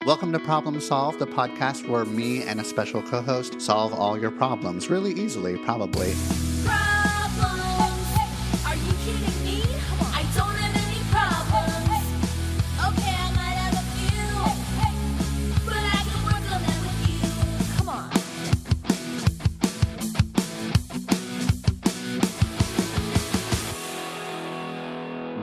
Welcome to Problem Solve, the podcast where me and a special co-host solve all your problems really easily, probably. Problems? Are you kidding me? I don't have any problems. Okay, I might have a few, but I can work on them with you. Come on.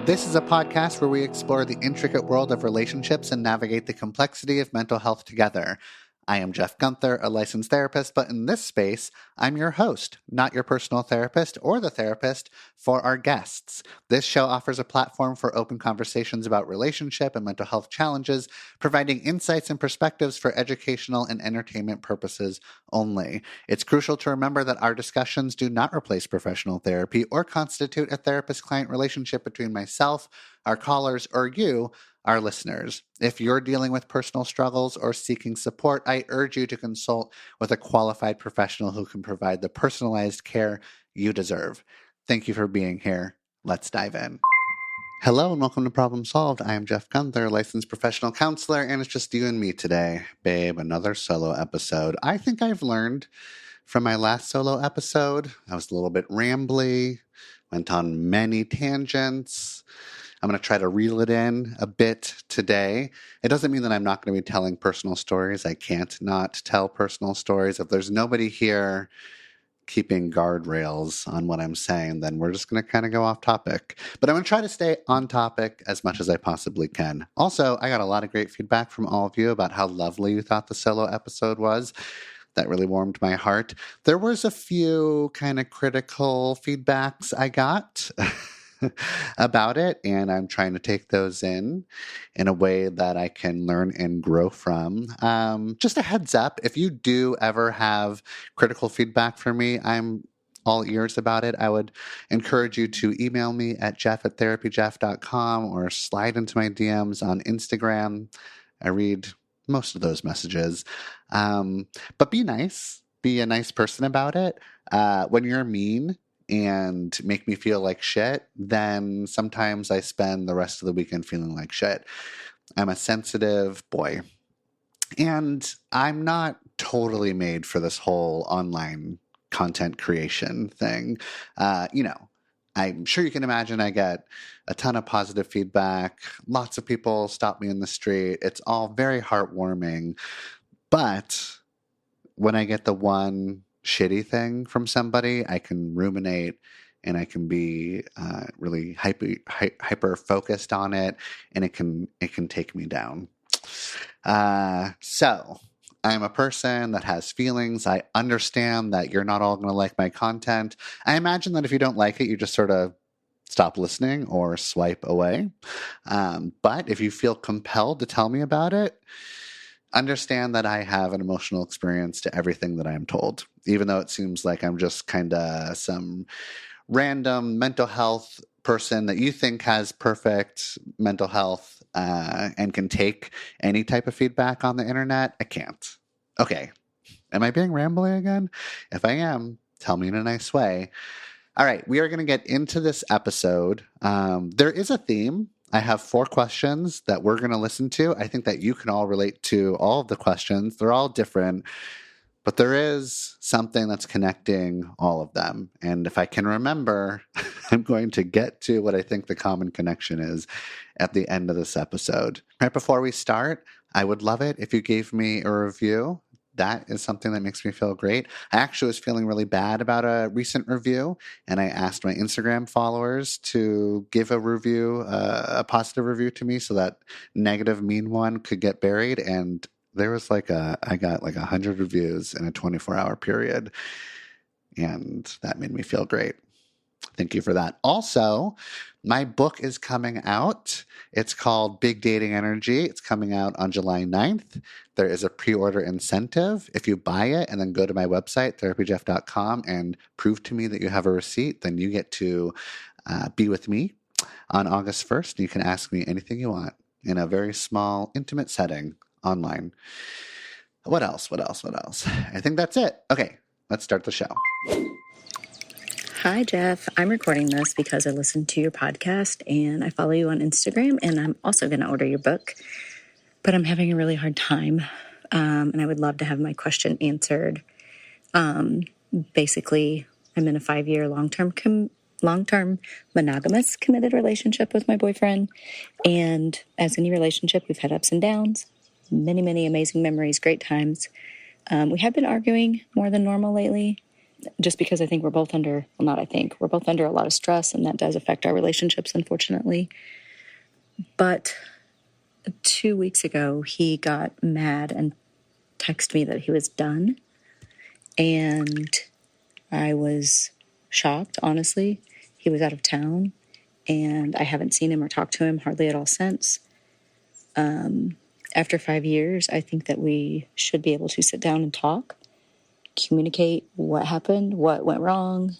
This is a podcast where we explore the intricate world of relationships and navigate the complexity of mental health together. I am Jeff Gunther, a licensed therapist, but in this space, I'm your host, not your personal therapist or the therapist for our guests. This show offers a platform for open conversations about relationship and mental health challenges, providing insights and perspectives for educational and entertainment purposes only. It's crucial to remember that our discussions do not replace professional therapy or constitute a therapist-client relationship between myself, our callers, or you, our listeners. If you're dealing with personal struggles or seeking support, I urge you to consult with a qualified professional who can provide the personalized care you deserve. Thank you for being here. Let's dive in. Hello and welcome to Problem Solved. I am Jeff Gunther, licensed professional counselor, and it's just you and me today. Babe, another solo episode. I think I've learned from my last solo episode. I was a little bit rambly, went on many tangents. I'm going to try to reel it in a bit today. It doesn't mean that I'm not going to be telling personal stories. I can't not tell personal stories. If there's nobody here keeping guardrails on what I'm saying, then we're just going to kind of go off topic. But I'm going to try to stay on topic as much as I possibly can. Also, I got a lot of great feedback from all of you about how lovely you thought the solo episode was. That really warmed my heart. There was a few kind of critical feedbacks I got about it, and I'm trying to take those in a way that I can learn and grow from. Just a heads up, if you do ever have critical feedback for me, I'm all ears about it. I would encourage you to email me at jeff@therapyjeff.com or slide into my DMs on Instagram. I read most of those messages. But be nice. Be a nice person about it. When you're mean and make me feel like shit, then sometimes I spend the rest of the weekend feeling like shit. I'm a sensitive boy. And I'm not totally made for this whole online content creation thing. I'm sure you can imagine I get a ton of positive feedback. Lots of people stop me in the street. It's all very heartwarming. But when I get the one shitty thing from somebody, I can ruminate and I can be really hyper focused on it, and it can take me down. So I'm a person that has feelings. I understand that you're not all going to like my content. I imagine that if you don't like it, you just sort of stop listening or swipe away. But if you feel compelled to tell me about it, understand that I have an emotional experience to everything that I am told, even though it seems like I'm just kind of some random mental health person that you think has perfect mental health and can take any type of feedback on the internet. I can't. Okay. Am I being rambly again? If I am, tell me in a nice way. All right. We are going to get into this episode. There is a theme. I have 4 questions that we're going to listen to. I think that you can all relate to all of the questions. They're all different, but there is something that's connecting all of them. And if I can remember, I'm going to get to what I think the common connection is at the end of this episode. Right before we start, I would love it if you gave me a review. That is something that makes me feel great. I actually was feeling really bad about a recent review, and I asked my Instagram followers to give a review, a positive review to me, so that negative, mean one could get buried. And there was I got 100 reviews in a 24-hour period, and that made me feel great. Thank you for that. Also, my book is coming out. It's called Big Dating Energy. It's coming out on July 9th. There is a pre-order incentive. If you buy it and then go to my website, therapyjeff.com, and prove to me that you have a receipt, then you get to be with me on August 1st. You can ask me anything you want in a very small, intimate setting online. What else? I think that's it. Okay, let's start the show. Hi, Jeff. I'm recording this because I listened to your podcast and I follow you on Instagram, and I'm also going to order your book. but I'm having a really hard time. And I would love to have my question answered. Basically, I'm in a 5-year long-term monogamous committed relationship with my boyfriend. And as any relationship, we've had ups and downs, many, many amazing memories, great times. We have been arguing more than normal lately, just because I think we're both under, well, not I think, we're both under a lot of stress, and that does affect our relationships, unfortunately. But 2 weeks ago, he got mad and texted me that he was done. And I was shocked, honestly. He was out of town, and I haven't seen him or talked to him hardly at all since. After 5 years, I think that we should be able to sit down and talk, communicate what happened, what went wrong,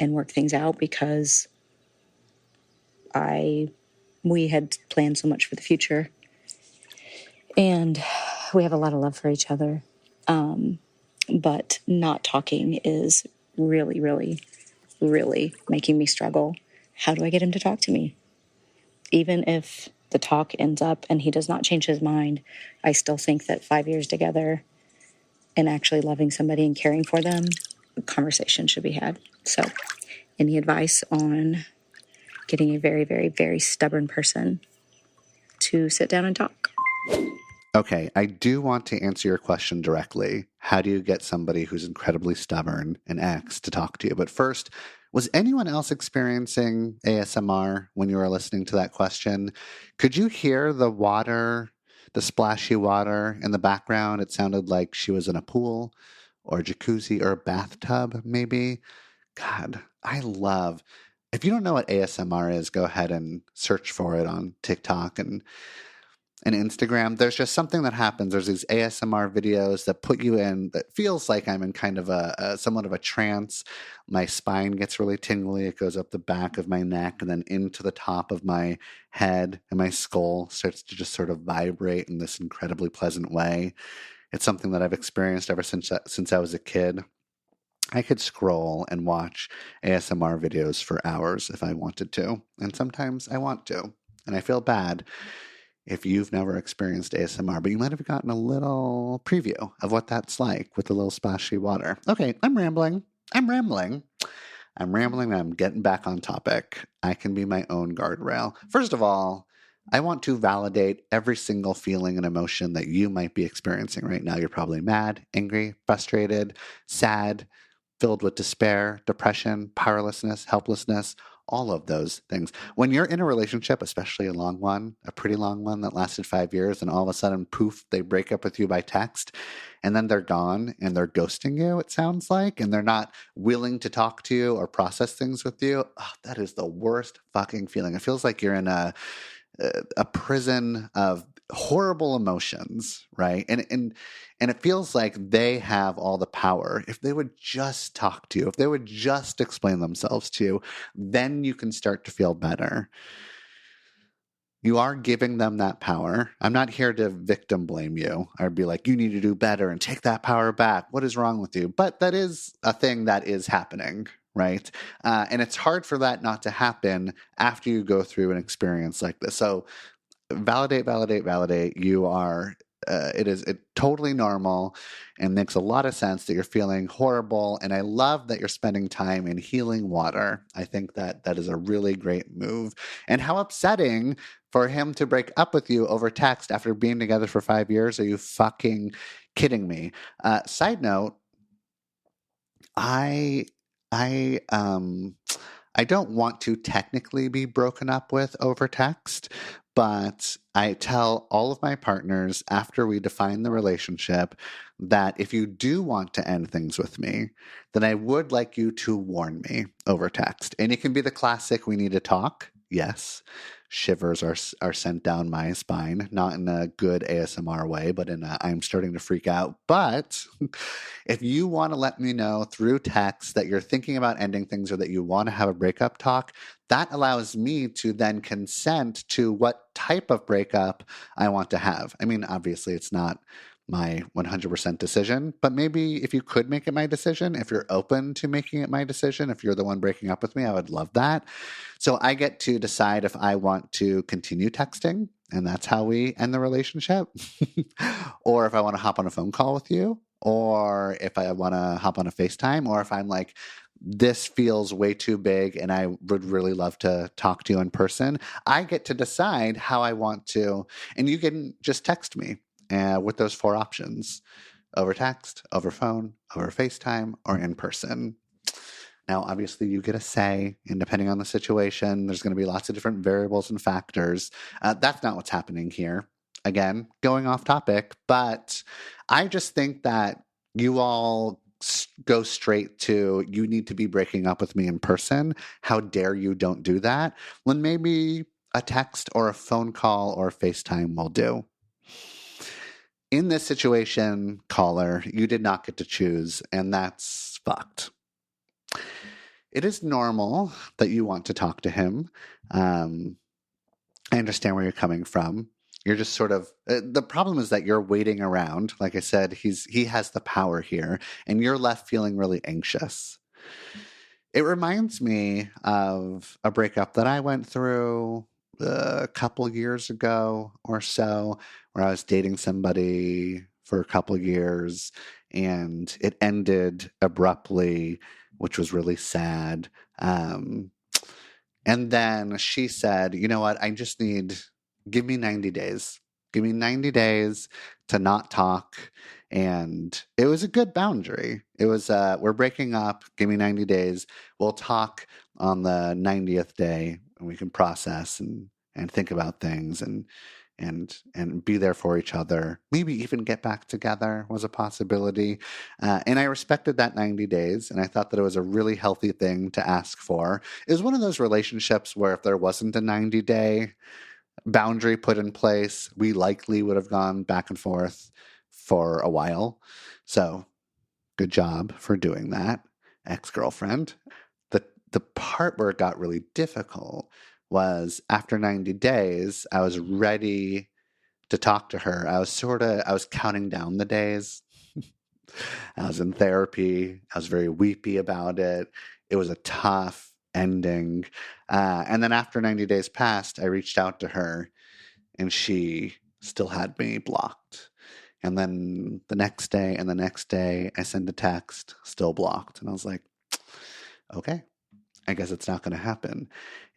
and work things out, because we had planned so much for the future. And we have a lot of love for each other. But not talking is really, really, really making me struggle. How do I get him to talk to me? Even if the talk ends up and he does not change his mind, I still think that 5 years together and actually loving somebody and caring for them, a conversation should be had. So, any advice on getting a very, very, very stubborn person to sit down and talk? Okay, I do want to answer your question directly. How do you get somebody who's incredibly stubborn, an ex, to talk to you? But first, was anyone else experiencing ASMR when you were listening to that question? Could you hear the water, the splashy water in the background? It sounded like she was in a pool or a jacuzzi or a bathtub, maybe. God, if you don't know what ASMR is, go ahead and search for it on TikTok and Instagram. There's just something that happens. There's these ASMR videos that put you in, that feels like I'm in kind of a somewhat of a trance. My spine gets really tingly. It goes up the back of my neck and then into the top of my head, and my skull starts to just sort of vibrate in this incredibly pleasant way. It's something that I've experienced ever since I was a kid. I could scroll and watch ASMR videos for hours if I wanted to, and sometimes I want to, and I feel bad if you've never experienced ASMR, but you might have gotten a little preview of what that's like with the little splashy water. Okay, I'm rambling. I'm getting back on topic. I can be my own guardrail. First of all, I want to validate every single feeling and emotion that you might be experiencing right now. You're probably mad, angry, frustrated, sad, filled with despair, depression, powerlessness, helplessness, all of those things. When you're in a relationship, especially a long one, a pretty long one that lasted 5 years, and all of a sudden, poof, they break up with you by text, and then they're gone and they're ghosting you, it sounds like, and they're not willing to talk to you or process things with you. Oh, that is the worst fucking feeling. It feels like you're in a prison of horrible emotions, right? And it feels like they have all the power. If they would just talk to you, if they would just explain themselves to you, then you can start to feel better. You are giving them that power. I'm not here to victim blame you. I'd be like, you need to do better and take that power back. What is wrong with you? But that is a thing that is happening, right? And it's hard for that not to happen after you go through an experience like this. So validate. You are, it is totally normal and makes a lot of sense that you're feeling horrible. And I love that you're spending time in healing water. I think that that is a really great move. And how upsetting for him to break up with you over text after being together for 5 years. Are you fucking kidding me? Side note, I I I don't want to technically be broken up with over text, but I tell all of my partners after we define the relationship that if you do want to end things with me, then I would like you to warn me over text. And it can be the classic, we need to talk. Yes. Shivers are sent down my spine, not in a good ASMR way, but in a I'm starting to freak out. But if you want to let me know through text that you're thinking about ending things or that you want to have a breakup talk, that allows me to then consent to what type of breakup I want to have. I mean, obviously, it's not my 100% decision, but maybe if you could make it my decision, if you're open to making it my decision, if you're the one breaking up with me, I would love that. So I get to decide if I want to continue texting and that's how we end the relationship. Or if I want to hop on a phone call with you, or if I want to hop on a FaceTime, or if I'm like, this feels way too big and I would really love to talk to you in person, I get to decide how I want to. And you can just text me with those four options: over text, over phone, over FaceTime, or in person. Now, obviously, you get a say, and depending on the situation, there's going to be lots of different variables and factors. That's not what's happening here. Again, going off topic, but I just think that you all go straight to, you need to be breaking up with me in person. How dare you don't do that? When maybe a text or a phone call or a FaceTime will do. In this situation, caller, you did not get to choose, and that's fucked. It is normal that you want to talk to him. I understand where you're coming from. You're just sort of the problem is that you're waiting around. Like I said, he has the power here, and you're left feeling really anxious. It reminds me of a breakup that I went through a couple years ago or so, where I was dating somebody for a couple years, and it ended abruptly, which was really sad. And then she said, you know what? Give me 90 days. Give me 90 days to not talk. And it was a good boundary. It was, we're breaking up. Give me 90 days. We'll talk on the 90th day and we can process and think about things and be there for each other. Maybe even get back together was a possibility. And I respected that 90 days, and I thought that it was a really healthy thing to ask for. It was one of those relationships where if there wasn't a 90-day boundary put in place, we likely would have gone back and forth for a while. So good job for doing that, ex-girlfriend. The part where it got really difficult was after 90 days, I was ready to talk to her. I was counting down the days. I was in therapy. I was very weepy about it. It was a tough ending. And then after 90 days passed, I reached out to her and she still had me blocked. And then the next day and the next day, I sent a text, still blocked. And I was like, okay, I guess it's not going to happen.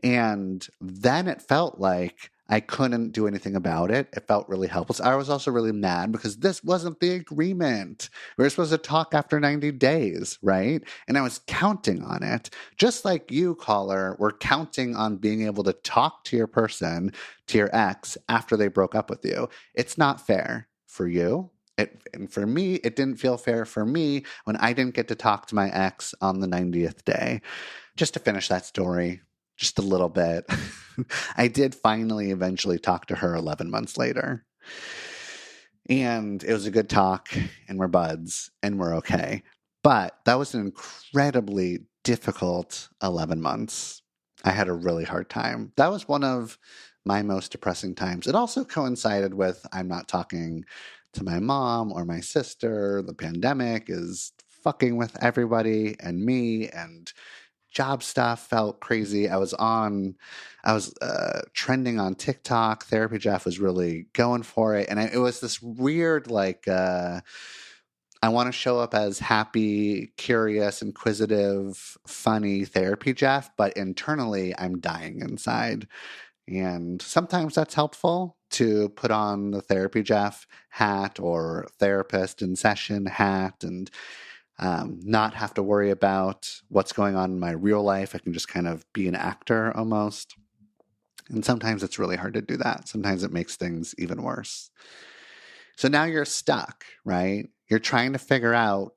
And then it felt like I couldn't do anything about it. It felt really helpless. I was also really mad because this wasn't the agreement. We were supposed to talk after 90 days, right? And I was counting on it. Just like you, caller, were counting on being able to talk to your person, to your ex, after they broke up with you. It's not fair for you. And for me, it didn't feel fair for me when I didn't get to talk to my ex on the 90th day. Just to finish that story, just a little bit, I did finally eventually talk to her 11 months later. And it was a good talk, and we're buds, and we're okay. But that was an incredibly difficult 11 months. I had a really hard time. That was one of my most depressing times. It also coincided with I'm not talking to my mom or my sister. The pandemic is fucking with everybody and me, and job stuff felt crazy. I was trending on TikTok. Therapy Jeff was really going for it. And it was this weird, like, I want to show up as happy, curious, inquisitive, funny Therapy Jeff, but internally I'm dying inside. And sometimes that's helpful to put on the Therapy Jeff hat or therapist in session hat and not have to worry about what's going on in my real life. I can just kind of be an actor almost. And sometimes it's really hard to do that. Sometimes it makes things even worse. So now you're stuck, right? You're trying to figure out,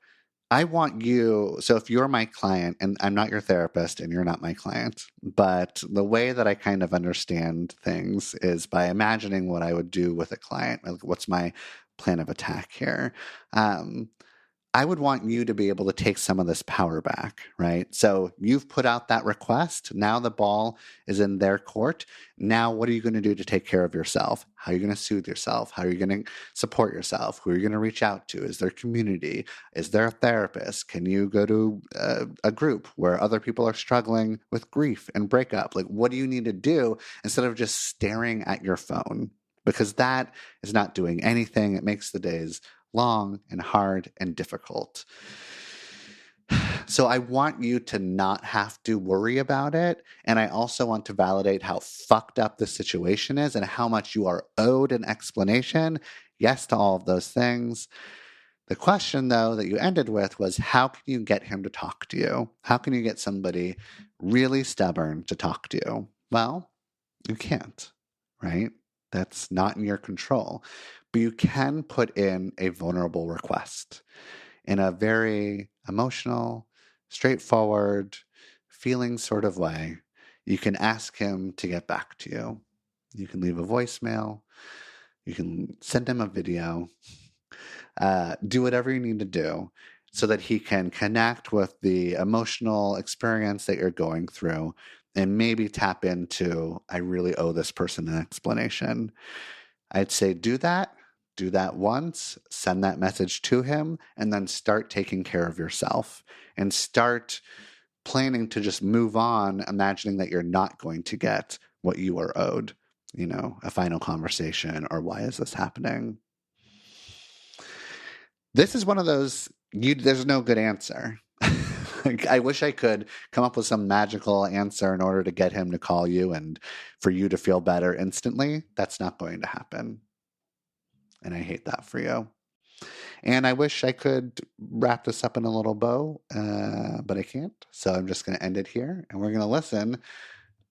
I want you. So if you're my client, and I'm not your therapist and you're not my client, but the way that I kind of understand things is by imagining what I would do with a client. Like, what's my plan of attack here? I would want you to be able to take some of this power back, right? So you've put out that request. Now the ball is in their court. Now, what are you going to do to take care of yourself? How are you going to soothe yourself? How are you going to support yourself? Who are you going to reach out to? Is there community? Is there a therapist? Can you go to a group where other people are struggling with grief and breakup? Like, what do you need to do instead of just staring at your phone? because that is not doing anything. It makes the days long and hard and difficult. So I want you to not have to worry about it. And I also want to validate how fucked up the situation is and how much you are owed an explanation. Yes to all of those things. The question, though, that you ended with was, how can you get him to talk to you? How can you get somebody really stubborn to talk to you? Well, you can't, right? That's not in your control. But you can put in a vulnerable request in a very emotional, straightforward, feeling sort of way. You can ask him to get back to you. You can leave a voicemail. You can send him a video. Do whatever you need to do so that he can connect with the emotional experience that you're going through and maybe tap into, I really owe this person an explanation. I'd say do that once, send that message to him, and then start taking care of yourself and start planning to just move on, imagining that you're not going to get what you are owed, a final conversation or why is this happening? This is one of those, there's no good answer. I wish I could come up with some magical answer in order to get him to call you and for you to feel better instantly. That's not going to happen. And I hate that for you. And I wish I could wrap this up in a little bow, but I can't. So I'm just going to end it here and we're going to listen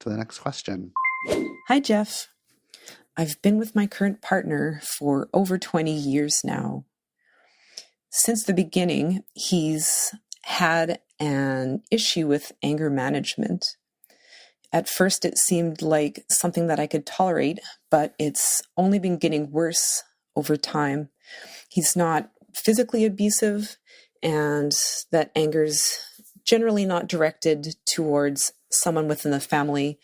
to the next question. Hi, Jeff. I've been with my current partner for over 20 years now. Since the beginning, he's had an issue with anger management. At first, it seemed like something that I could tolerate, but it's only been getting worse over time. He's not physically abusive, and that anger's generally not directed towards someone within the family.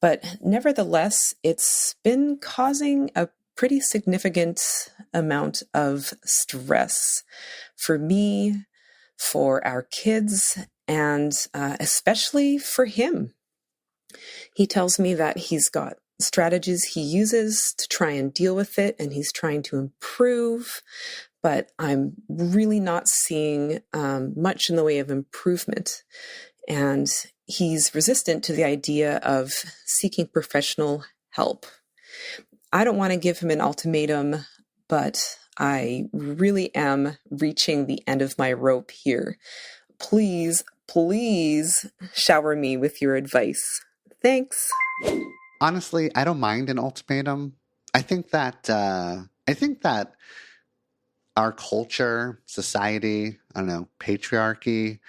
But nevertheless, it's been causing a pretty significant amount of stress for me, for our kids, and especially for him. He tells me that he's got strategies he uses to try and deal with it, and he's trying to improve, but I'm really not seeing much in the way of improvement. And he's resistant to the idea of seeking professional help. I don't want to give him an ultimatum, but I really am reaching the end of my rope here. Please, please shower me with your advice. Thanks. Honestly, I don't mind an ultimatum. I think that our culture, society, I don't know, patriarchy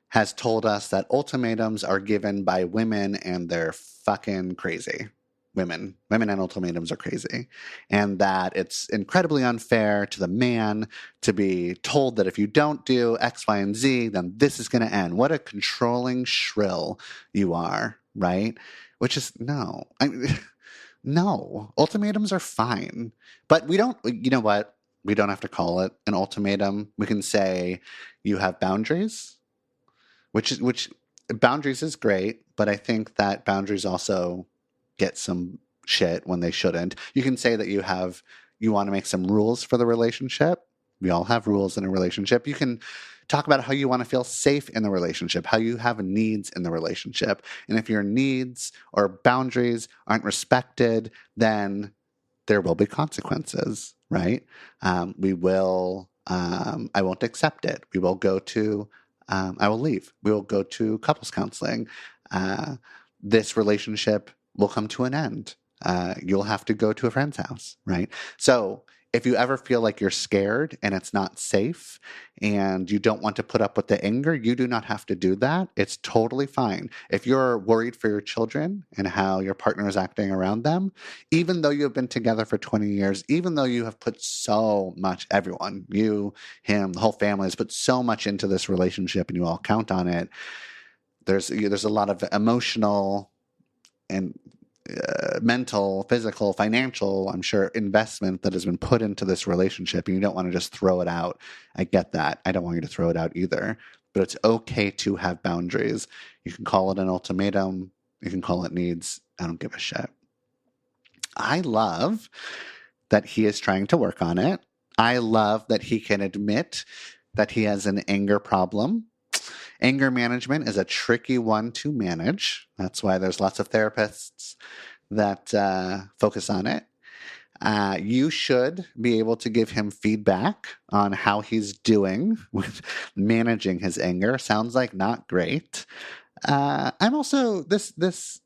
has told us that ultimatums are given by women and they're fucking crazy. Women and ultimatums are crazy. And that it's incredibly unfair to the man to be told that if you don't do X, Y, and Z, then this is going to end. What a controlling shrill you are, right? Which is, no. No. Ultimatums are fine. But we don't, you know what? We don't have to call it an ultimatum. We can say you have boundaries, which boundaries is great, but I think that boundaries also get some shit when they shouldn't. You can say that you want to make some rules for the relationship. We all have rules in a relationship. You can talk about how you want to feel safe in the relationship, how you have needs in the relationship. And if your needs or boundaries aren't respected, then there will be consequences, right? I won't accept it. We will go to, I will leave. We will go to couples counseling. This relationship will come to an end. You'll have to go to a friend's house, right? So if you ever feel like you're scared and it's not safe and you don't want to put up with the anger, you do not have to do that. It's totally fine. If you're worried for your children and how your partner is acting around them, even though you have been together for 20 years, even though you have put so much, everyone, you, him, the whole family has put so much into this relationship and you all count on it, there's a lot of emotional and mental, physical, financial, I'm sure, investment that has been put into this relationship, and you don't want to just throw it out. I get that. I don't want you to throw it out either. But it's okay to have boundaries. You can call it an ultimatum. You can call it needs. I don't give a shit. I love that he is trying to work on it. I love that he can admit that he has an anger problem. Anger management is a tricky one to manage. That's why there's lots of therapists that focus on it. You should be able to give him feedback on how he's doing with managing his anger. Sounds like not great. I'm also this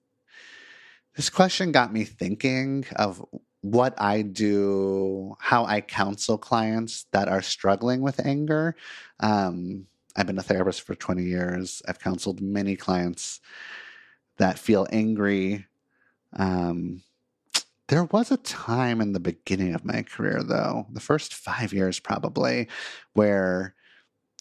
question got me thinking of what I do, how I counsel clients that are struggling with anger. I've been a therapist for 20 years. I've counseled many clients that feel angry. Um, there was a time in the beginning of my career, though, the first 5 years probably, where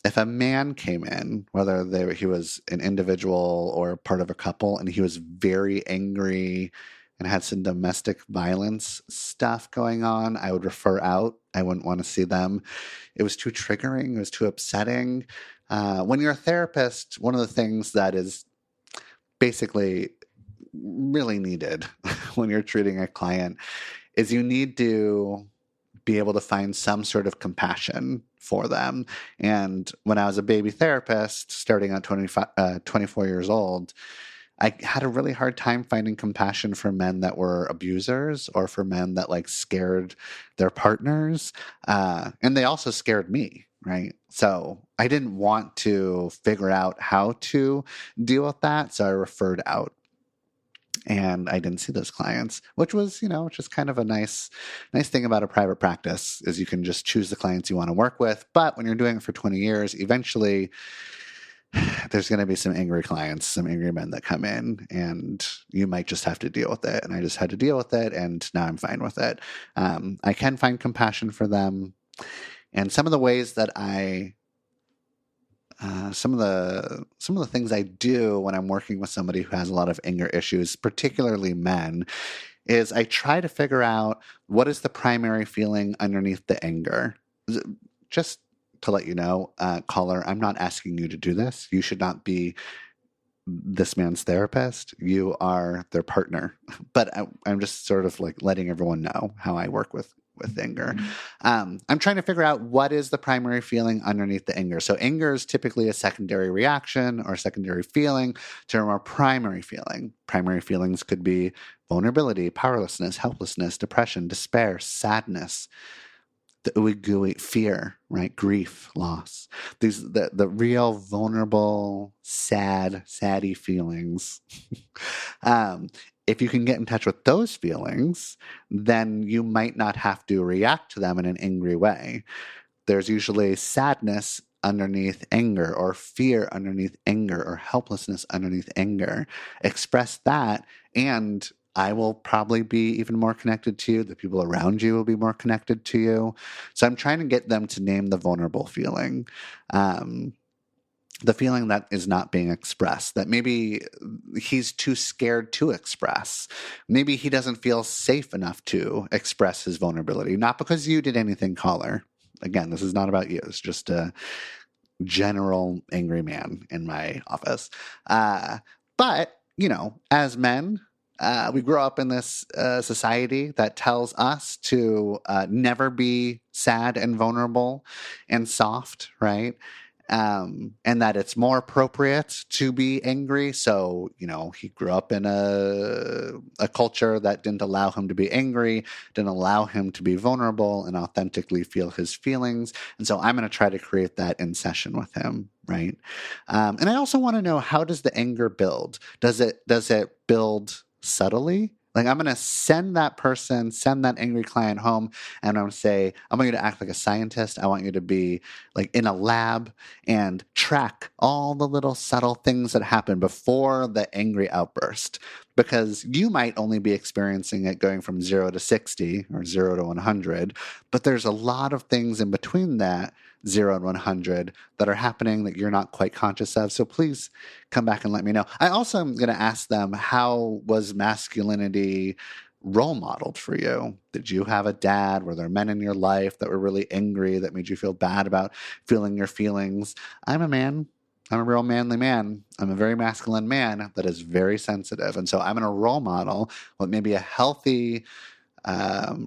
if a man came in, whether he was an individual or part of a couple, and he was very angry and had some domestic violence stuff going on, I would refer out. I wouldn't want to see them. It was too triggering. It was too upsetting. When you're a therapist, one of the things that is basically really needed when you're treating a client is you need to be able to find some sort of compassion for them. And when I was a baby therapist, starting at 24 years old, I had a really hard time finding compassion for men that were abusers or for men that like scared their partners. And they also scared me, right? So I didn't want to figure out how to deal with that. So I referred out. And I didn't see those clients, which was, just kind of a nice thing about a private practice is you can just choose the clients you want to work with. But when you're doing it for 20 years, eventually there's going to be some angry clients, some angry men that come in, and you might just have to deal with it. And I just had to deal with it, and now I'm fine with it. I can find compassion for them. And some of the ways that some of the things I do when I'm working with somebody who has a lot of anger issues, particularly men, is I try to figure out what is the primary feeling underneath the anger. Just to let you know, caller, I'm not asking you to do this. You should not be this man's therapist. You are their partner. But I'm just sort of like letting everyone know how I work with anger. I'm trying to figure out what is the primary feeling underneath the anger. So anger is typically a secondary reaction or a secondary feeling to a more primary feeling. Primary feelings could be vulnerability, powerlessness, helplessness, depression, despair, sadness, the ooey gooey, fear, right? Grief, loss. These the real vulnerable, saddy feelings. If you can get in touch with those feelings, then you might not have to react to them in an angry way. There's usually sadness underneath anger, or fear underneath anger, or helplessness underneath anger. Express that, and I will probably be even more connected to you. The people around you will be more connected to you. So I'm trying to get them to name the vulnerable feeling. The feeling that is not being expressed, that maybe he's too scared to express. Maybe he doesn't feel safe enough to express his vulnerability. Not because you did anything, caller. Again, this is not about you. It's just a general angry man in my office. But, as men, we grow up in this society that tells us to never be sad and vulnerable and soft, right? And that it's more appropriate to be angry. So, he grew up in a culture that didn't allow him to be angry, didn't allow him to be vulnerable and authentically feel his feelings. And so I'm going to try to create that in session with him, right? And I also want to know, how does the anger build? Does it build subtly? Like, I'm going to send that angry client home, and I'm going to say, I want you to act like a scientist. I want you to be like in a lab and track all the little subtle things that happen before the angry outburst. Because you might only be experiencing it going from 0 to 60 or 0 to 100, but there's a lot of things in between that 0 and 100 that are happening that you're not quite conscious of. So please come back and let me know. I also am going to ask them, how was masculinity role modeled for you? Did you have a dad? Were there men in your life that were really angry, that made you feel bad about feeling your feelings? I'm a man. I'm a real manly man. I'm a very masculine man that is very sensitive. And so I'm going to role model what maybe a healthy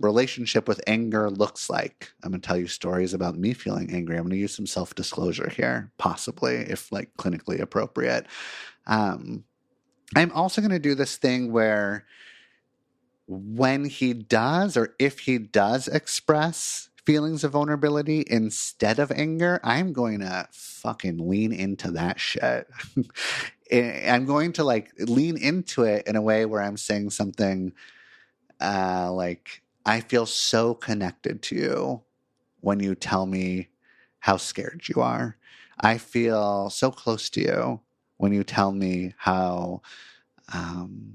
relationship with anger looks like. I'm going to tell you stories about me feeling angry. I'm going to use some self-disclosure here, possibly, if like clinically appropriate. I'm also going to do this thing where when he does, or if he does express feelings of vulnerability instead of anger, I'm going to fucking lean into that shit. I'm going to like lean into it in a way where I'm saying something like, I feel so connected to you when you tell me how scared you are. I feel so close to you when you tell me how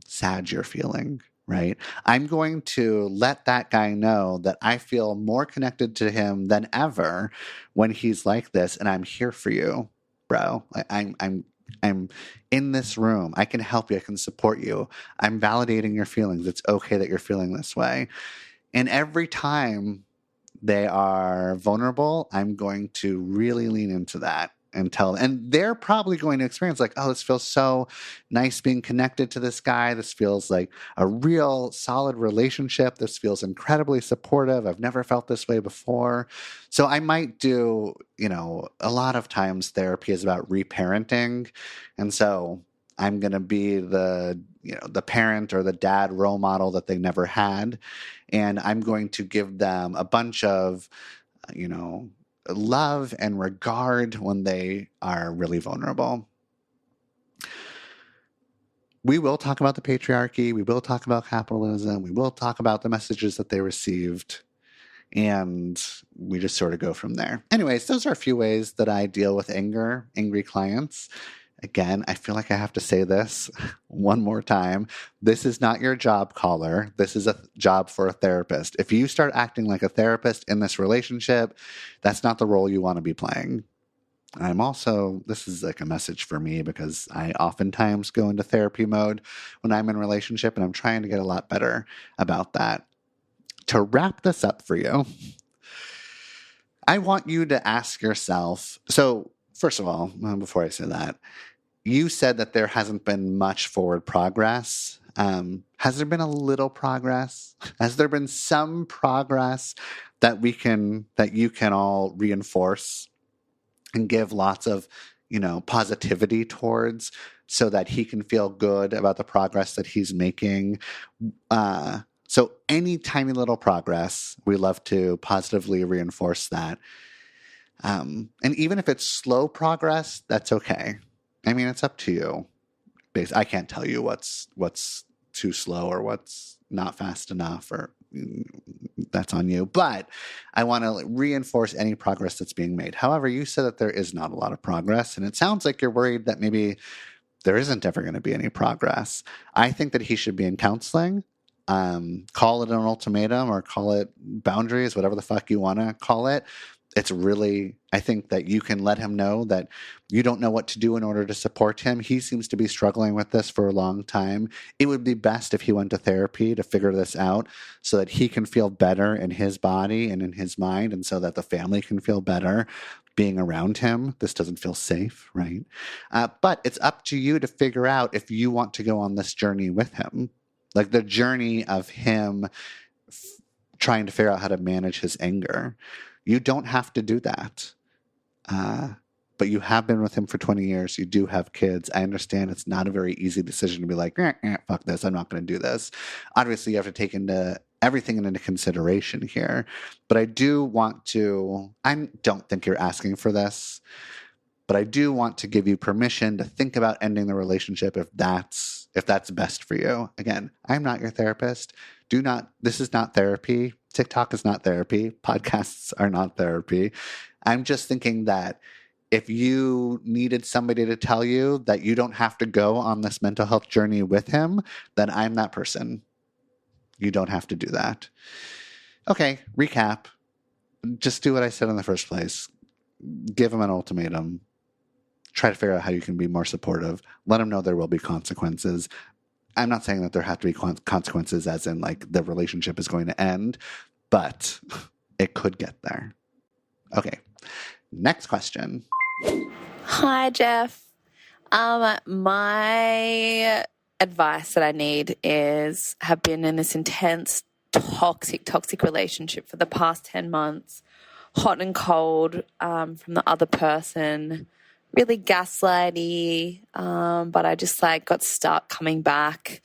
sad you're feeling, right? I'm going to let that guy know that I feel more connected to him than ever when he's like this, and I'm here for you, bro. I'm in this room. I can help you. I can support you. I'm validating your feelings. It's okay that you're feeling this way. And every time they are vulnerable, I'm going to really lean into that and tell them. And they're probably going to experience like, oh, this feels so nice being connected to this guy. This feels like a real solid relationship. This feels incredibly supportive. I've never felt this way before. So I might do, a lot of times therapy is about reparenting. And so I'm going to be the parent or the dad role model that they never had. And I'm going to give them a bunch of, love and regard when they are really vulnerable. We will talk about the patriarchy. We will talk about capitalism. We will talk about the messages that they received. And we just sort of go from there. Anyways, those are a few ways that I deal with angry clients. Again, I feel like I have to say this one more time. This is not your job, caller. This is a job for a therapist. If you start acting like a therapist in this relationship, that's not the role you want to be playing. This is like a message for me because I oftentimes go into therapy mode when I'm in a relationship, and I'm trying to get a lot better about that. To wrap this up for you, I want you to ask yourself, so first of all, before I say that, you said that there hasn't been much forward progress. Has there been a little progress? Has there been some progress that you can all reinforce and give lots of, positivity towards so that he can feel good about the progress that he's making? So any tiny little progress, we love to positively reinforce that. And even if it's slow progress, that's okay. I mean, it's up to you. I can't tell you what's too slow or what's not fast enough, or that's on you. But I want to reinforce any progress that's being made. However, you said that there is not a lot of progress, and it sounds like you're worried that maybe there isn't ever going to be any progress. I think that he should be in counseling. Call it an ultimatum or call it boundaries, whatever the fuck you want to call it. I think that you can let him know that you don't know what to do in order to support him. He seems to be struggling with this for a long time. It would be best if he went to therapy to figure this out so that he can feel better in his body and in his mind, and so that the family can feel better being around him. This doesn't feel safe, right? But it's up to you to figure out if you want to go on this journey with him, like the journey of him trying to figure out how to manage his anger. You don't have to do that. But you have been with him for 20 years. You do have kids. I understand it's not a very easy decision to be like, fuck this, I'm not going to do this. Obviously, you have to take everything into consideration here. But I don't think you're asking for this, but I do want to give you permission to think about ending the relationship if that's best for you. Again, I'm not your therapist. This is not therapy. TikTok is not therapy. Podcasts are not therapy. I'm just thinking that if you needed somebody to tell you that you don't have to go on this mental health journey with him, then I'm that person. You don't have to do that. Okay, recap. Just do what I said in the first place. Give him an ultimatum. Try to figure out how you can be more supportive. Let him know there will be consequences. I'm not saying that there have to be consequences as in like the relationship is going to end, but it could get there. Okay, next question. Hi, Jeff. My advice that I need is have been in this intense toxic relationship for the past 10 months, hot and cold from the other person, really gaslighty, but I just got stuck coming back.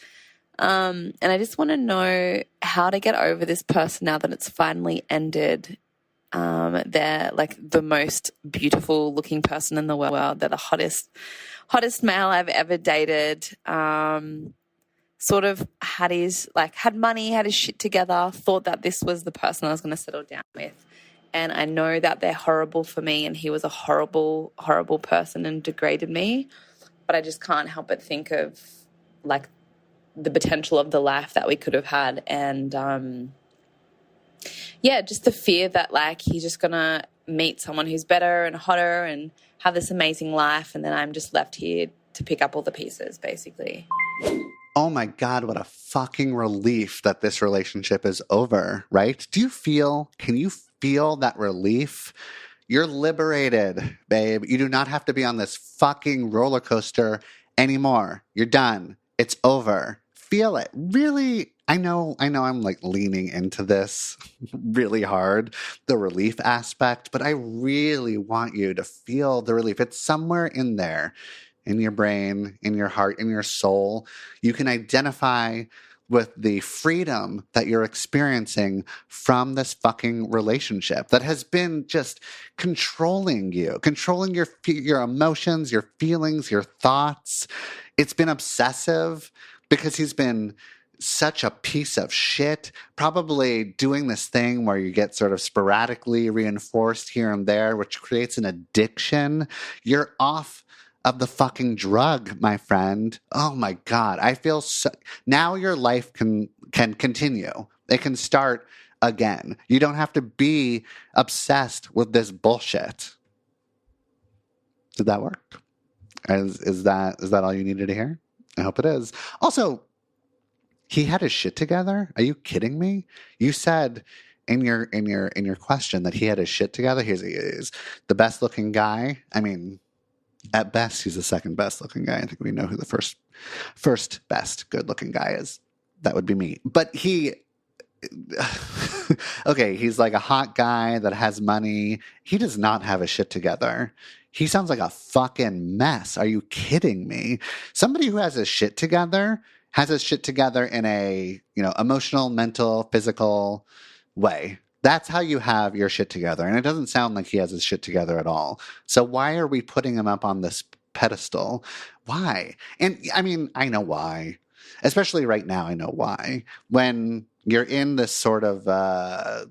And I just want to know how to get over this person now that it's finally ended. They're the most beautiful looking person in the world. They're the hottest male I've ever dated. Sort of had money, had his shit together, thought that this was the person I was going to settle down with. And I know that they're horrible for me, and he was a horrible, horrible person and degraded me. But I just can't help but think of the potential of the life that we could have had. And just the fear that he's just going to meet someone who's better and hotter and have this amazing life. And then I'm just left here to pick up all the pieces, basically. Oh my God, what a fucking relief that this relationship is over, right? Can you feel that relief? You're liberated, babe. You do not have to be on this fucking roller coaster anymore. You're done. It's over. Feel it. Really, I know I'm leaning into this really hard, the relief aspect, but I really want you to feel the relief. It's somewhere in there. In your brain, in your heart, in your soul, you can identify with the freedom that you're experiencing from this fucking relationship that has been just controlling you, controlling your emotions, your feelings, your thoughts. It's been obsessive because he's been such a piece of shit, probably doing this thing where you get sort of sporadically reinforced here and there, which creates an addiction. You're off of the fucking drug, my friend. Oh my God. I feel so now your life can continue. It can start again. You don't have to be obsessed with this bullshit. Did that work? Is that all you needed to hear? I hope it is. Also, he had his shit together? Are you kidding me? You said in your question that he had his shit together. He is the best looking guy. I mean, at best, he's the second best looking guy. I think we know who the first best good looking guy is. That would be me. But okay, he's like a hot guy that has money. He does not have his shit together. He sounds like a fucking mess. Are you kidding me? Somebody who has his shit together in a, emotional, mental, physical way. That's how you have your shit together. And it doesn't sound like he has his shit together at all. So why are we putting him up on this pedestal? Why? And I mean, I know why. Especially right now, I know why. When you're in this sort of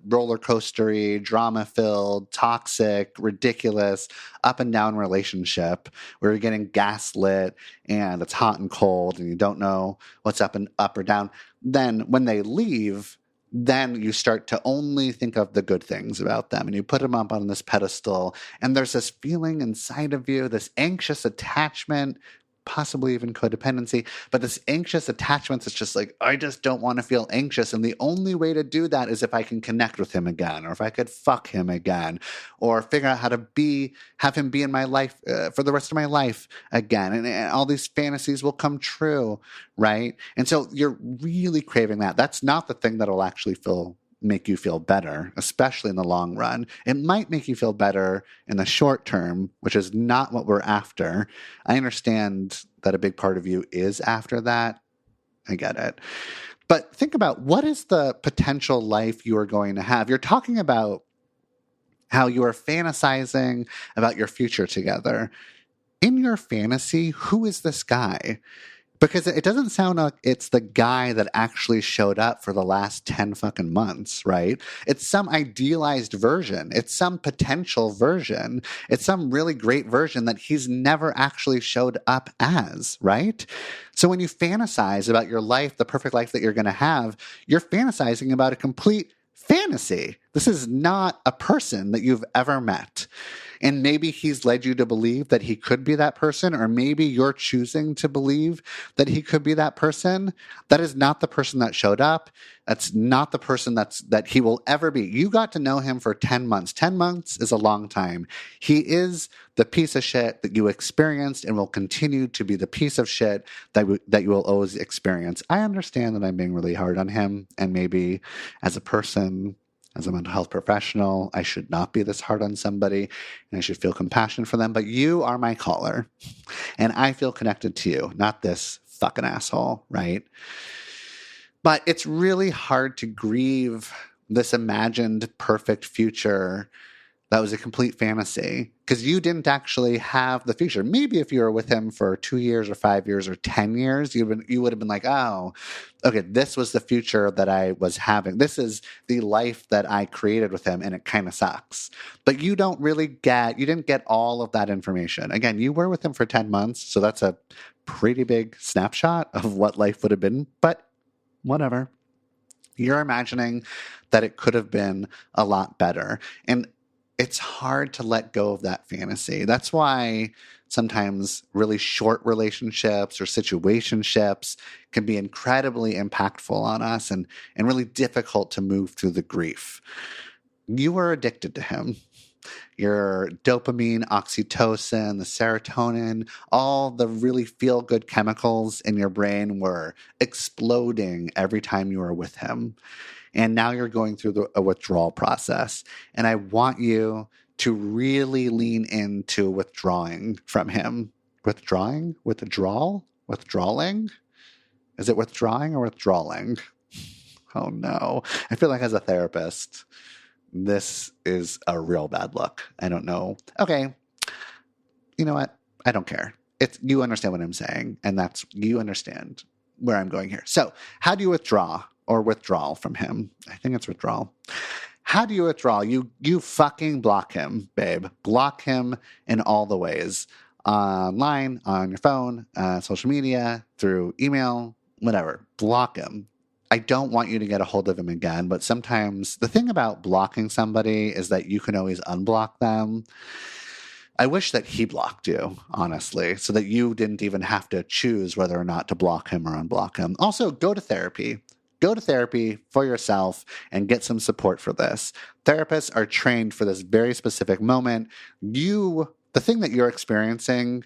roller coastery, drama-filled, toxic, ridiculous, up and down relationship where you're getting gaslit and it's hot and cold and you don't know what's up or down, then when they leave, then you start to only think of the good things about them and you put them up on this pedestal and there's this feeling inside of you, this anxious attachment, possibly even codependency, but this anxious attachment is just I just don't want to feel anxious. And the only way to do that is if I can connect with him again, or if I could fuck him again, or figure out how to have him be in my life for the rest of my life again. And all these fantasies will come true, right? And so you're really craving that. That's not the thing that'll actually make you feel better, especially in the long run. It might make you feel better in the short term, which is not what we're after. I understand that a big part of you is after that. I get it. But think about what is the potential life you are going to have. You're talking about how you are fantasizing about your future together. In your fantasy, who is this guy? Because it doesn't sound like it's the guy that actually showed up for the last 10 fucking months, right? It's some idealized version. It's some potential version. It's some really great version that he's never actually showed up as, right? So when you fantasize about your life, the perfect life that you're going to have, you're fantasizing about a complete fantasy. This is not a person that you've ever met. And maybe he's led you to believe that he could be that person, or maybe you're choosing to believe that he could be that person. That is not the person that showed up. That's not the person that he will ever be. You got to know him for 10 months. 10 months is a long time. He is the piece of shit that you experienced and will continue to be the piece of shit that you will always experience. I understand that I'm being really hard on him, and maybe as a person, as a mental health professional, I should not be this hard on somebody and I should feel compassion for them. But you are my caller and I feel connected to you, not this fucking asshole, right? But it's really hard to grieve this imagined perfect future that was a complete fantasy because you didn't actually have the future. Maybe if you were with him for 2 years or 5 years or 10 years, you would have been like, oh, okay, this was the future that I was having. This is the life that I created with him, and it kind of sucks. But you didn't get all of that information. Again, you were with him for 10 months, so that's a pretty big snapshot of what life would have been, but whatever. You're imagining that it could have been a lot better. And it's hard to let go of that fantasy. That's why sometimes really short relationships or situationships can be incredibly impactful on us and really difficult to move through the grief. You were addicted to him. Your dopamine, oxytocin, the serotonin, all the really feel-good chemicals in your brain were exploding every time you were with him. And now you're going through a withdrawal process. And I want you to really lean into withdrawing from him. Withdrawing? Withdrawal? Withdrawing? Is it withdrawing or withdrawing? Oh no. I feel like as a therapist, this is a real bad look. I don't know. Okay. You know what? I don't care. You understand what I'm saying. And you understand where I'm going here. So how do you withdraw? Or withdrawal from him. I think it's withdrawal. How do you withdraw? You fucking block him, babe. Block him in all the ways. Online, on your phone, social media, through email, whatever. Block him. I don't want you to get a hold of him again, but sometimes the thing about blocking somebody is that you can always unblock them. I wish that he blocked you, honestly, so that you didn't even have to choose whether or not to block him or unblock him. Also, go to therapy. Go to therapy for yourself and get some support for this. Therapists are trained for this very specific moment. The thing that you're experiencing,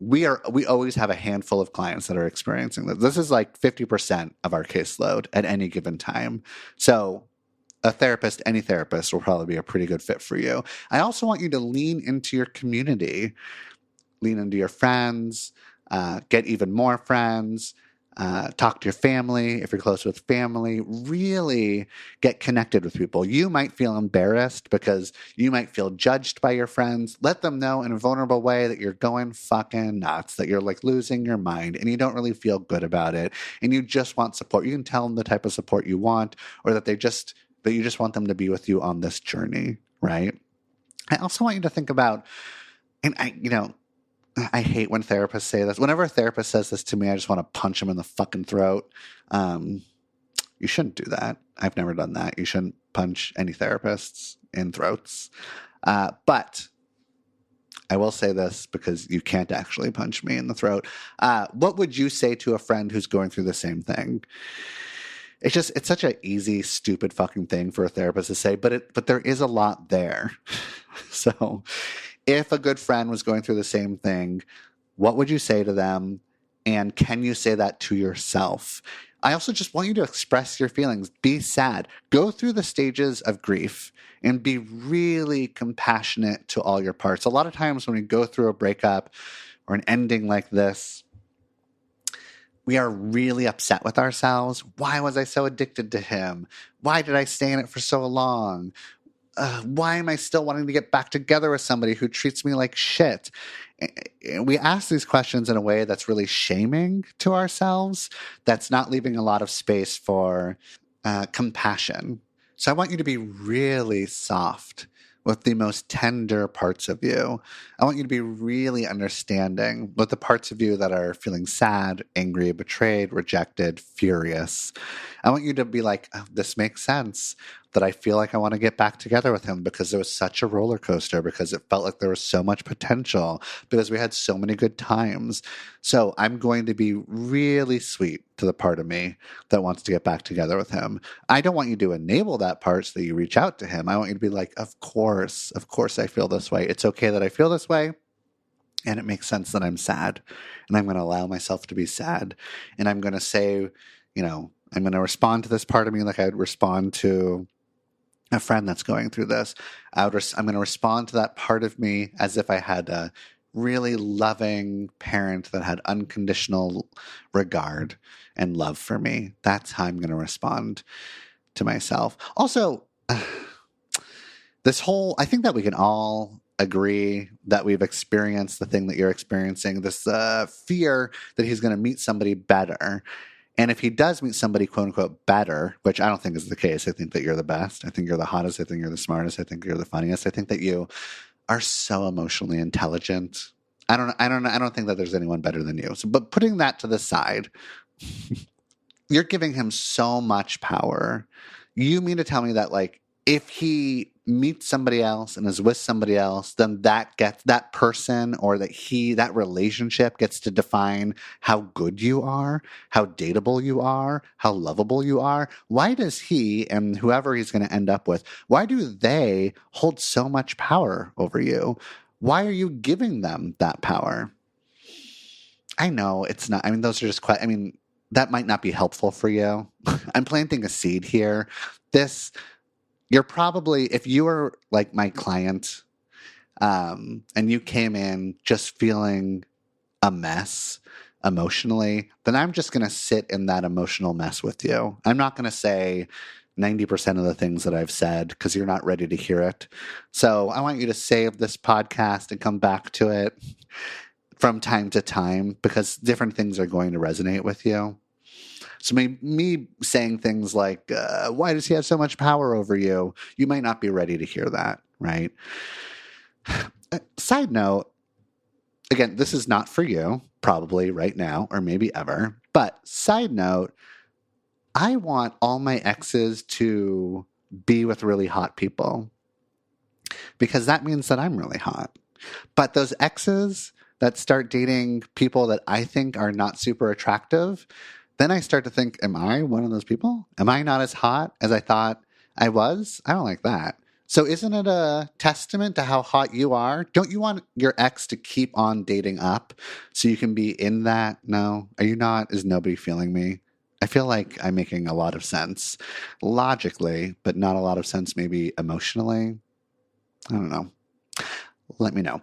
we always have a handful of clients that are experiencing this. This is like 50% of our caseload at any given time. So any therapist will probably be a pretty good fit for you. I also want you to lean into your community, lean into your friends, get even more friends. Talk to your family if you're close with family. Really get connected with people. You might feel embarrassed because you might feel judged by your friends. Let them know in a vulnerable way that you're going fucking nuts, that you're like losing your mind and you don't really feel good about it and you just want support. You can tell them the type of support you want or that you just want them to be with you on this journey, right? I also want you to think about, and I hate when therapists say this. Whenever a therapist says this to me, I just want to punch him in the fucking throat. You shouldn't do that. I've never done that. You shouldn't punch any therapists in throats. But I will say this because you can't actually punch me in the throat. What would you say to a friend who's going through the same thing? It's such an easy, stupid fucking thing for a therapist to say, but there is a lot there. So if a good friend was going through the same thing, what would you say to them? And can you say that to yourself? I also just want you to express your feelings. Be sad. Go through the stages of grief and be really compassionate to all your parts. A lot of times when we go through a breakup or an ending like this, we are really upset with ourselves. Why was I so addicted to him? Why did I stay in it for so long? Why am I still wanting to get back together with somebody who treats me like shit? We ask these questions in a way that's really shaming to ourselves, that's not leaving a lot of space for compassion. So I want you to be really soft with the most tender parts of you. I want you to be really understanding with the parts of you that are feeling sad, angry, betrayed, rejected, furious. I want you to be like, oh, this makes sense. that I feel like I want to get back together with him because it was such a roller coaster, because it felt like there was so much potential, because we had so many good times. So I'm going to be really sweet to the part of me that wants to get back together with him. I don't want you to enable that part so that you reach out to him. I want you to be like, of course I feel this way. It's okay that I feel this way. And it makes sense that I'm sad. And I'm going to allow myself to be sad. And I'm going to say, I'm going to respond to this part of me like I would respond to a friend that's going through this. I'm going to respond to that part of me as if I had a really loving parent that had unconditional regard and love for me. That's how I'm going to respond to myself. Also, I think that we can all agree that we've experienced the thing that you're experiencing, this fear that he's going to meet somebody better. And if he does meet somebody, quote unquote, better, which I don't think is the case, I think that you're the best. I think you're the hottest. I think you're the smartest. I think you're the funniest. I think that you are so emotionally intelligent. I don't think that there's anyone better than you. So, but putting that to the side, you're giving him so much power. You mean to tell me that, like, if he meets somebody else and is with somebody else, then that person or that relationship gets to define how good you are, how dateable you are, how lovable you are? Why does he and whoever he's going to end up with, why do they hold so much power over you? Why are you giving them that power? I know it's not, those are just that might not be helpful for you. I'm planting a seed here. You're probably, if you were like my client, and you came in just feeling a mess emotionally, then I'm just going to sit in that emotional mess with you. I'm not going to say 90% of the things that I've said because you're not ready to hear it. So I want you to save this podcast and come back to it from time to time, because different things are going to resonate with you. So me saying things like, why does he have so much power over you? You might not be ready to hear that, right? Side note, again, this is not for you, probably right now, or maybe ever. But side note, I want all my exes to be with really hot people, because that means that I'm really hot. But those exes that start dating people that I think are not super attractive, then I start to think, am I one of those people? Am I not as hot as I thought I was? I don't like that. So isn't it a testament to how hot you are? Don't you want your ex to keep on dating up so you can be in that? No. Are you not? Is nobody feeling me? I feel like I'm making a lot of sense logically, but not a lot of sense maybe emotionally. I don't know. Let me know.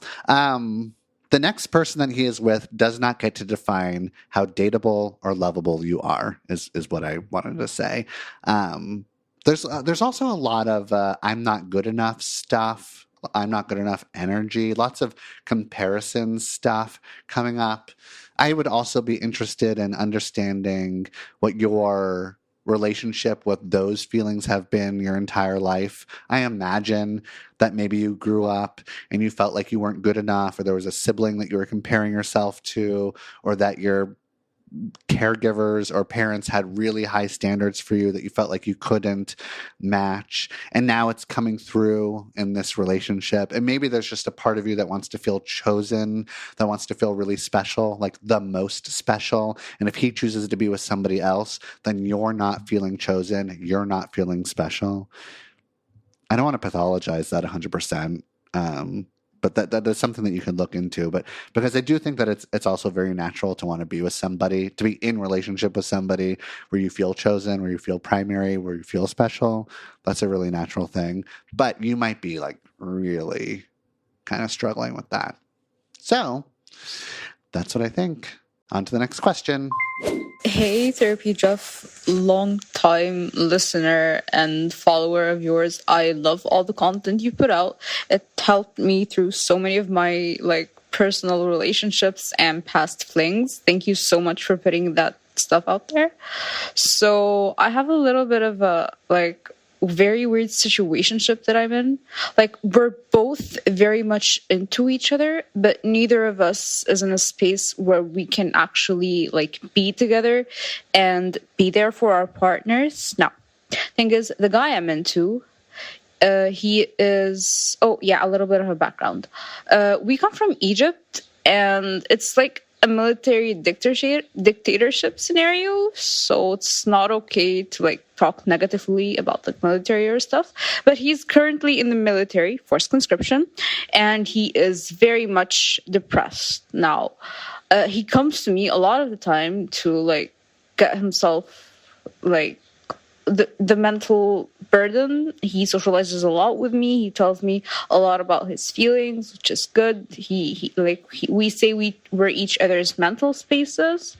The next person that he is with does not get to define how dateable or lovable you are, is what I wanted to say. There's also a lot of I'm not good enough stuff. I'm not good enough energy. Lots of comparison stuff coming up. I would also be interested in understanding what your relationship with those feelings have been your entire life. I imagine that maybe you grew up and you felt like you weren't good enough, or there was a sibling that you were comparing yourself to, or that your caregivers or parents had really high standards for you that you felt like you couldn't match. And now it's coming through in this relationship. And maybe there's just a part of you that wants to feel chosen, that wants to feel really special, like the most special. And if he chooses to be with somebody else, then you're not feeling chosen. You're not feeling special. I don't want to pathologize that 100%. But that is something that you can look into. But because I do think that it's also very natural to want to be with somebody, to be in relationship with somebody where you feel chosen, where you feel primary, where you feel special. That's a really natural thing. But you might be like really kind of struggling with that. So that's what I think. On to the next question. Hey, Therapy Jeff, long time listener and follower of yours. I love all the content you put out. It helped me through so many of my personal relationships and past flings. Thank you so much for putting that stuff out there. So I have a little bit of a very weird situationship that I'm in. We're both very much into each other, but neither of us is in a space where we can actually be together and be there for our partners. Now, Thing is, the guy I'm into, he is, oh yeah, a little bit of a background. We come from Egypt, and it's like a military dictatorship scenario, so it's not okay to like talk negatively about like military or stuff. But he's currently in the military, forced conscription, and he is very much depressed now. He comes to me a lot of the time to like get himself like the mental burden. He socializes a lot with me. He tells me a lot about his feelings, which is good. We say we're each other's mental spaces.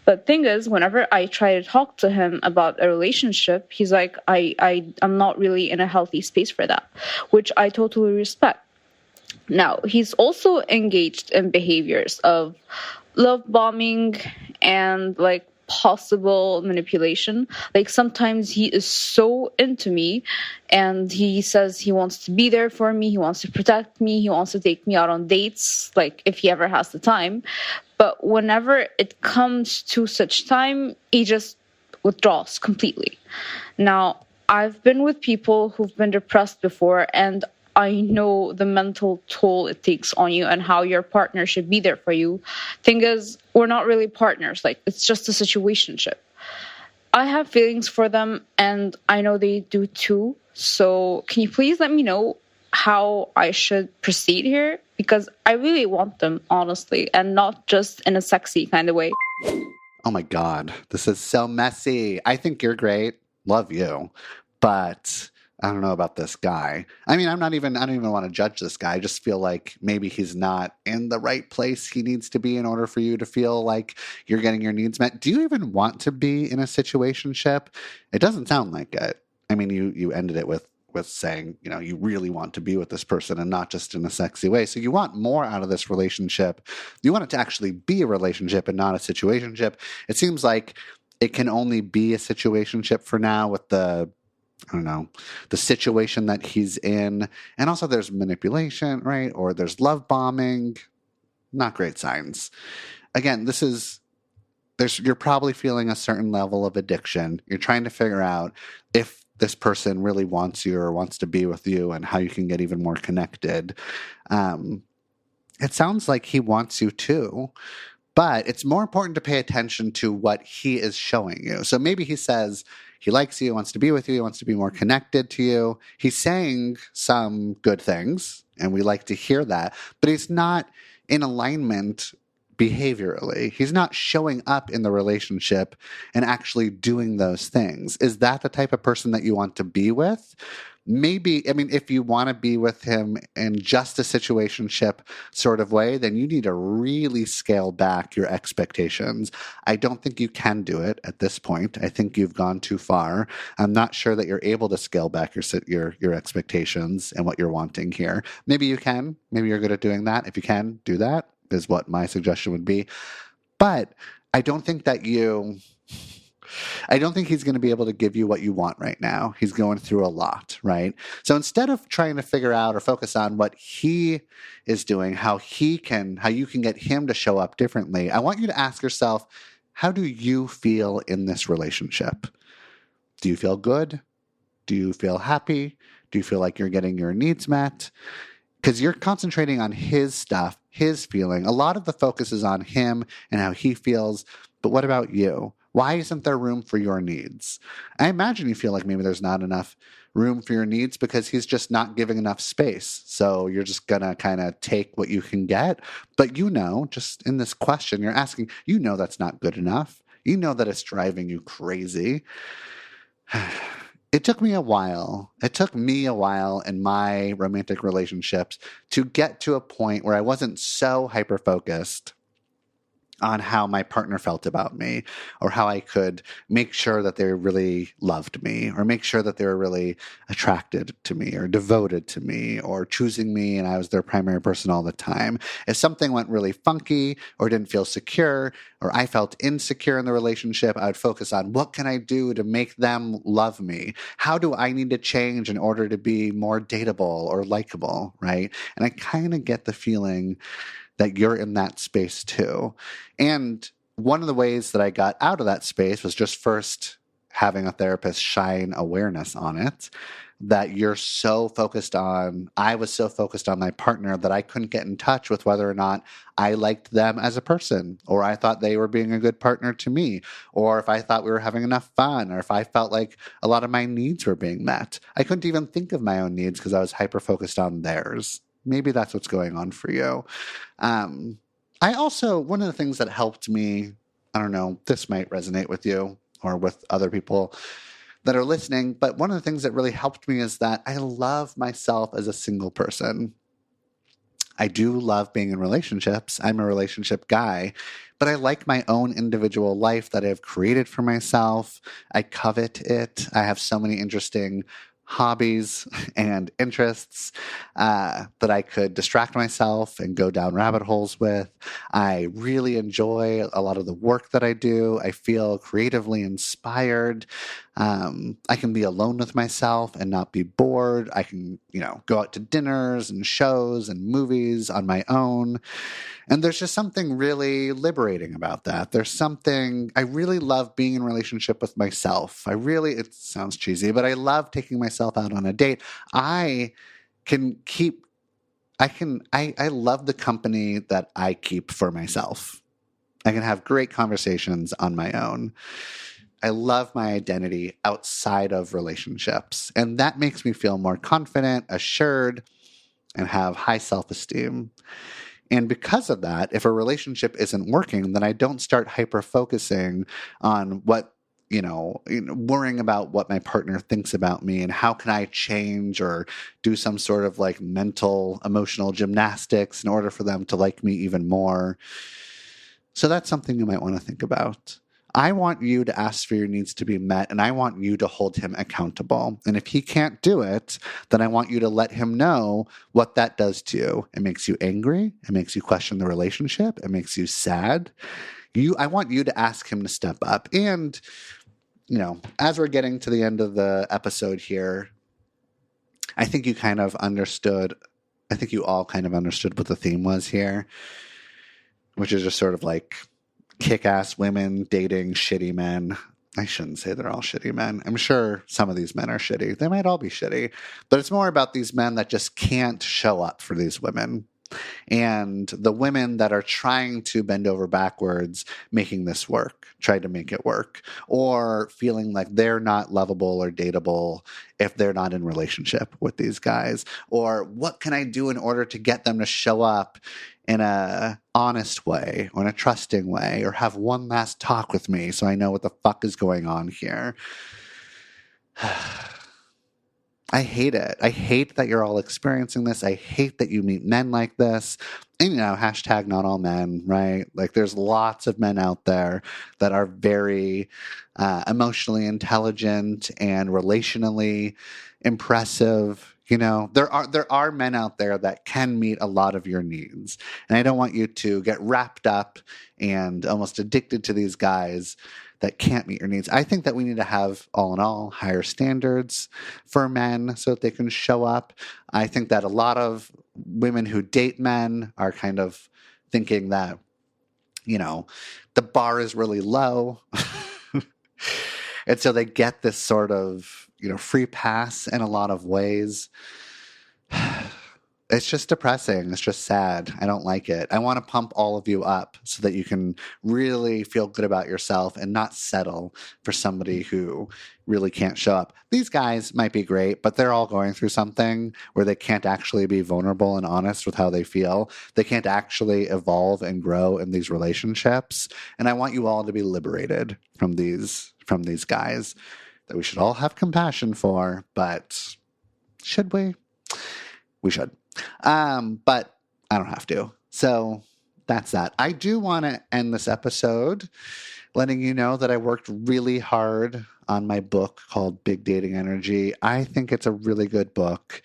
But thing is, whenever I try to talk to him about a relationship, he's like, I'm not really in a healthy space for that, which I totally respect. Now, he's also engaged in behaviors of love bombing and like possible manipulation. Like sometimes he is so into me and he says he wants to be there for me, he wants to protect me, he wants to take me out on dates, like if he ever has the time. But whenever it comes to such time, he just withdraws completely. Now, I've been with people who've been depressed before, and I know the mental toll it takes on you and how your partner should be there for you. Thing is, we're not really partners. Like, it's just a situationship. I have feelings for them, and I know they do too. So can you please let me know how I should proceed here? Because I really want them, honestly, and not just in a sexy kind of way. Oh my God, this is so messy. I think you're great. Love you. But I don't know about this guy. I mean, I don't even want to judge this guy. I just feel like maybe he's not in the right place he needs to be in order for you to feel like you're getting your needs met. Do you even want to be in a situationship? It doesn't sound like it. I mean, you ended it with saying, you know, you really want to be with this person and not just in a sexy way. So you want more out of this relationship. You want it to actually be a relationship and not a situationship. It seems like it can only be a situationship for now with the situation that he's in. And also there's manipulation, right? Or there's love bombing. Not great signs. Again, you're probably feeling a certain level of addiction. You're trying to figure out if this person really wants you or wants to be with you and how you can get even more connected. It sounds like he wants you too. But it's more important to pay attention to what he is showing you. So maybe he says he likes you, wants to be with you, wants to be more connected to you. He's saying some good things, and we like to hear that, but he's not in alignment behaviorally. He's not showing up in the relationship and actually doing those things. Is that the type of person that you want to be with? Maybe, I mean, if you want to be with him in just a situationship sort of way, then you need to really scale back your expectations. I don't think you can do it at this point. I think you've gone too far. I'm not sure that you're able to scale back your expectations and what you're wanting here. Maybe you can. Maybe you're good at doing that. If you can, do that, is what my suggestion would be. But I don't think he's going to be able to give you what you want right now. He's going through a lot, right? So instead of trying to figure out or focus on what he is doing, how you can get him to show up differently, I want you to ask yourself, how do you feel in this relationship? Do you feel good? Do you feel happy? Do you feel like you're getting your needs met? Because you're concentrating on his stuff, his feeling. A lot of the focus is on him and how he feels. But what about you? Why isn't there room for your needs? I imagine you feel like maybe there's not enough room for your needs because he's just not giving enough space. So you're just going to kind of take what you can get. But just in this question you're asking, that's not good enough. You know that it's driving you crazy. It took me a while. It took me a while in my romantic relationships to get to a point where I wasn't so hyper-focused on how my partner felt about me, or how I could make sure that they really loved me, or make sure that they were really attracted to me or devoted to me or choosing me and I was their primary person all the time. If something went really funky or didn't feel secure, or I felt insecure in the relationship, I would focus on what can I do to make them love me? How do I need to change in order to be more dateable or likable, right? And I kind of get the feeling that you're in that space too. And one of the ways that I got out of that space was just first having a therapist shine awareness on it, that you're so focused on, I was so focused on my partner that I couldn't get in touch with whether or not I liked them as a person, or I thought they were being a good partner to me, or if I thought we were having enough fun, or if I felt like a lot of my needs were being met. I couldn't even think of my own needs because I was hyper focused on theirs. Maybe that's what's going on for you. I also, one of the things that helped me, I don't know, this might resonate with you or with other people that are listening, but one of the things that really helped me is that I love myself as a single person. I do love being in relationships. I'm a relationship guy, but I like my own individual life that I've created for myself. I covet it. I have so many interesting hobbies and interests that I could distract myself and go down rabbit holes with. I really enjoy a lot of the work that I do. I feel creatively inspired. I can be alone with myself and not be bored. I can, go out to dinners and shows and movies on my own. And there's just something really liberating about that. There's something, I really love being in relationship with myself. It sounds cheesy, but I love taking myself out on a date. I love the company that I keep for myself. I can have great conversations on my own. I love my identity outside of relationships. And that makes me feel more confident, assured, and have high self-esteem. And because of that, if a relationship isn't working, then I don't start hyper-focusing on worrying about what my partner thinks about me and how can I change or do some sort of like mental, emotional gymnastics in order for them to like me even more. So that's something you might want to think about. I want you to ask for your needs to be met, and I want you to hold him accountable. And if he can't do it, then I want you to let him know what that does to you. It makes you angry. It makes you question the relationship. It makes you sad. I want you to ask him to step up. And, as we're getting to the end of the episode here, I think you all kind of understood what the theme was here, which is just sort of like kick-ass women dating shitty men. I shouldn't say they're all shitty men. I'm sure some of these men are shitty. They might all be shitty. But it's more about these men that just can't show up for these women. And the women that are trying to bend over backwards making this work, try to make it work, or feeling like they're not lovable or dateable if they're not in relationship with these guys. Or what can I do in order to get them to show up in a honest way or in a trusting way, or have one last talk with me so I know what the fuck is going on here. I hate it. I hate that you're all experiencing this. I hate that you meet men like this. And, hashtag not all men, right? Like there's lots of men out there that are very emotionally intelligent and relationally impressive. There are men out there that can meet a lot of your needs. And I don't want you to get wrapped up and almost addicted to these guys that can't meet your needs. I think that we need to have, all in all, higher standards for men so that they can show up. I think that a lot of women who date men are kind of thinking that, the bar is really low. And so they get this sort of, free pass in a lot of ways. It's just depressing. It's just sad. I don't like it. I want to pump all of you up so that you can really feel good about yourself and not settle for somebody who really can't show up. These guys might be great, but they're all going through something where they can't actually be vulnerable and honest with how they feel. They can't actually evolve and grow in these relationships. And I want you all to be liberated from these guys that we should all have compassion for, but should we? We should. But I don't have to. So that's that. I do want to end this episode letting you know that I worked really hard on my book called Big Dating Energy. I think it's a really good book.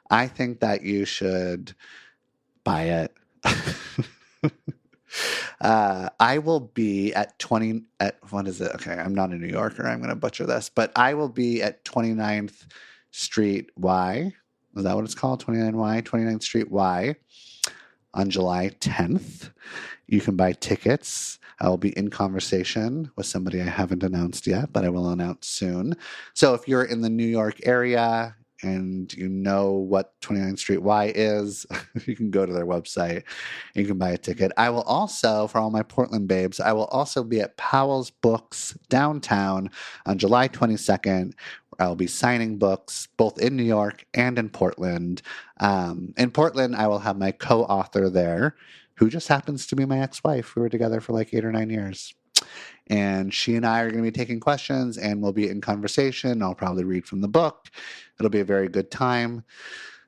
I think that you should buy it. I will be what is it? Okay, I'm not a New Yorker. I'm going to butcher this, but I will be at 29th Street Y. Is that what it's called? 29th Street Y on July 10th. You can buy tickets. I will be in conversation with somebody I haven't announced yet, but I will announce soon. So if you're in the New York area and you know what 29th Street Y is, you can go to their website and you can buy a ticket. I will also, for all my Portland babes, I will also be at Powell's Books downtown on July 22nd. I'll be signing books both in New York and in Portland. In Portland, I will have my co-author there, who just happens to be my ex-wife. We were together for like 8 or 9 years. And she and I are going to be taking questions and we'll be in conversation. I'll probably read from the book. It'll be a very good time.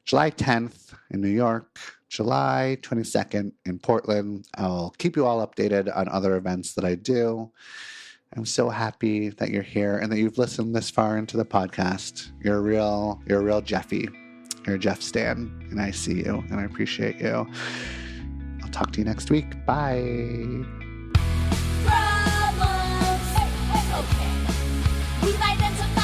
July 10th in New York, July 22nd in Portland. I'll keep you all updated on other events that I do. I'm so happy that you're here and that you've listened this far into the podcast. You're a real Jeffy. You're a Jeff Stan, and I see you and I appreciate you. I'll talk to you next week. Bye. Problems. Okay. We've identified